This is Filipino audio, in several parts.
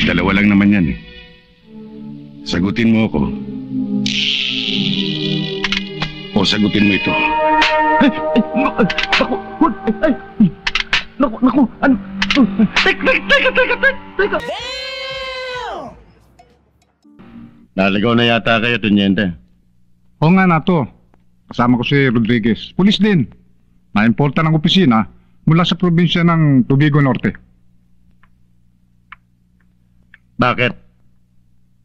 Dalawa lang naman yan eh. Sagutin mo ako. O sagutin mo ito. Naku, ano? Teka! Naligaw na yata kayo, Teniente. Oo nga, Nato. Kasama ko si Rodriguez. Pulis din. Na-importa ng opisina mula sa probinsya ng Tubigo Norte. Bakit?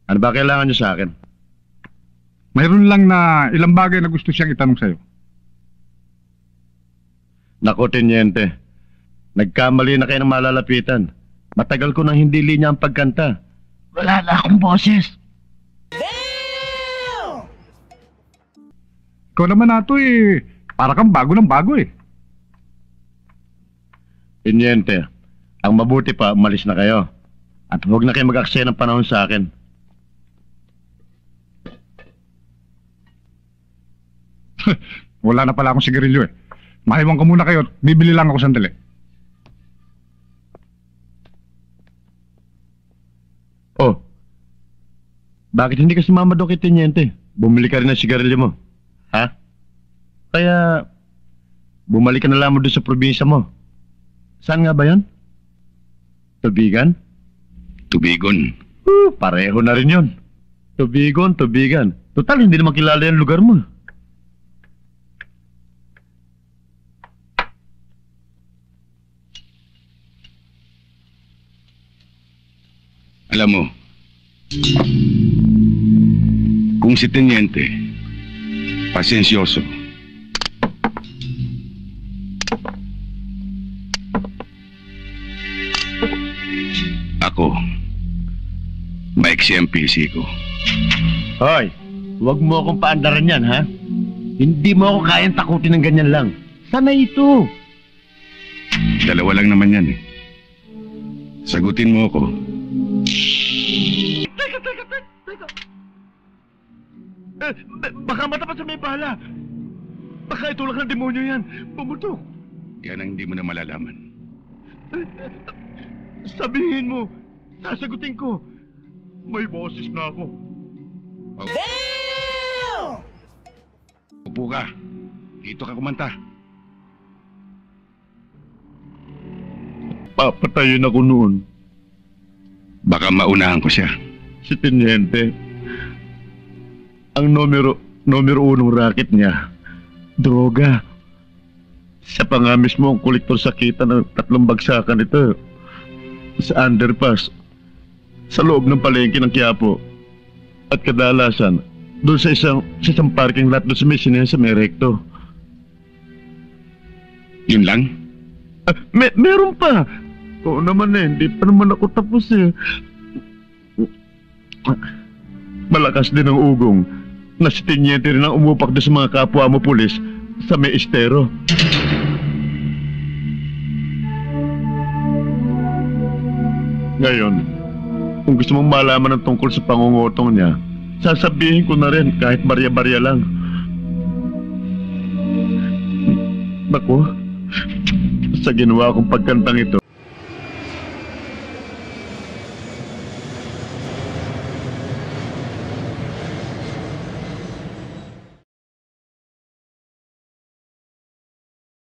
Ano ba kailangan niyo sa akin? Mayroon lang na ilang bagay na gusto siyang itanong sa'yo. Naku, Teniente. Nagkamali na kayo ng malalapitan. Matagal ko nang hindi linya ang pagkanta. Wala na akong boses. Ikaw naman, Nato, para kang bago ng bago eh. Teniente, ang mabuti pa, umalis na kayo. At huwag na kayo mag-aksaya ng panahon sa akin. Wala na pala akong sigarilyo eh. Maiwan ko muna kayo at bibili lang ako sandali. Oh, bakit hindi ka sumama doon kay Teniente? Bumili ka rin ng sigarilyo mo. Ha? Kaya, bumalik ka na lamang doon sa probinsya mo. Saan nga ba yan? Tubigan? Tubigon. Pareho na rin yun. Tubigon. Total, hindi naman kilala yung lugar mo. Alam mo, kung si Teniente, pasensyoso, ako, maiksi ang PC ko. Hoy, huwag mo akong paandaran yan, ha? Hindi mo ako kayang takutin ng ganyan lang. Sana ito. Dalawa lang naman yan eh. Sagutin mo ako. Teka. Baka matapat sa may bala. Baka itulak ng demonyo yan. Pumutok. Yan ang hindi mo na malalaman. Sabihin mo, sasagutin ko. May boses na ako. Upo ka. Dito ka kumanta. Papatayin ako noon. Baka maunahan ko siya. Si Teniente. Ang numero unong racket niya, droga. Siya pa nga mismo ang kolektor sa kita ng 3 bagsakan ito. Sa underpass, sa loob ng palengke ng Quiapo. At kadalasan, doon sa isang parking lot doon sa may sinehan sa may recto. Yun lang? Meron pa. Oo naman hindi pa naman ako tapos eh. Malakas din ang ugong na si Teniente rin ang umupak doon sa mga kapwa mo pulis sa may estero. Ngayon, kung gusto mong malaman ng tungkol sa pangungutong niya, sasabihin ko na rin kahit barya-barya lang. Naku, sa ginawa kong pagkantang ito,